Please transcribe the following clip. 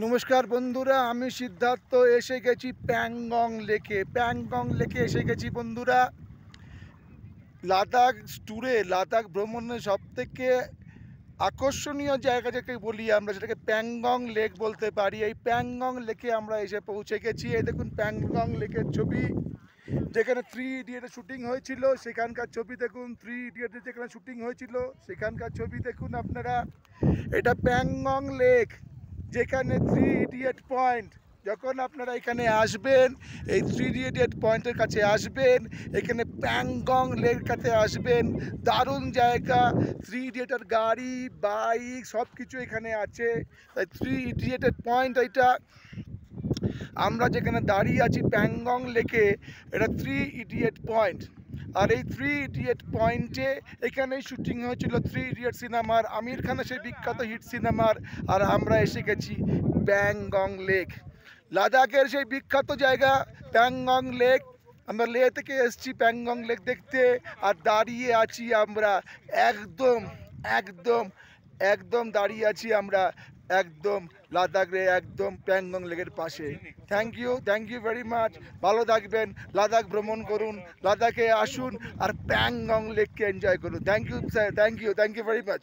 নমস্কার বন্ধুরা, আমি সিদ্ধার্থ এসে গেছি প্যাংগং লেকে এসে গেছি বন্ধুরা। লাদাখ ট্যুরে, লাদাখ ভ্রমণের সবথেকে আকর্ষণীয় জায়গা যাকে বলি আমরা, সেটাকে প্যাংগং লেক বলতে পারি। এই প্যাংগং লেকে আমরা এসে পৌঁছে গেছি। এই দেখুন প্যাংগং লেকের ছবি, যেখানে 3 ইডিয়টের শুটিং হয়েছিল সেখানকার ছবি দেখুন। 3 ইডিয়টের যেখানে শুটিং হয়েছিল সেখানকার ছবি দেখুন আপনারা। এটা প্যাংগং লেক, যেখানে 3 ইডিয়ট পয়েন্ট। যখন আপনারা এখানে আসবেন, এই 3 ইডিয়ট পয়েন্টের কাছে আসবেন, এখানে প্যাংগং লেক কাছে আসবেন, দারুণ জায়গা। 3 ইডিয়টের গাড়ি, বাইক সব কিছু এখানে আছে। তাই 3 ইডিয়টের পয়েন্ট এটা। আমরা যেখানে দাঁড়িয়ে আছি প্যাংগং লেকে, এটা 3 ইডিয়ট পয়েন্ট। আর এই 3 ইডিয়ট পয়েন্টে এখানেই শুটিং হয়েছিল 3 ইডিয়ট সিনেমার, আমির খানের সেই বিখ্যাত হিট সিনেমার। আর আমরা এসে গেছি প্যাংগং লেক, লাদাখের সেই বিখ্যাত জায়গা প্যাংগং লেক। আমরা লে থেকে এসেছি প্যাংগং লেক দেখতে, আর দাঁড়িয়ে আছি আমরা একদম একদম একদম দাঁড়িয়ে আছি আমরা একদম লাদাখে, একদম প্যাংগং লেকের পাশে। Thank you very much. ভালো থাকবেন, লাদাখ ভ্রমণ করুন, লাদাখে আসুন আর প্যাংগং লেককে এনজয় করুন। Thank you sir, thank you very much.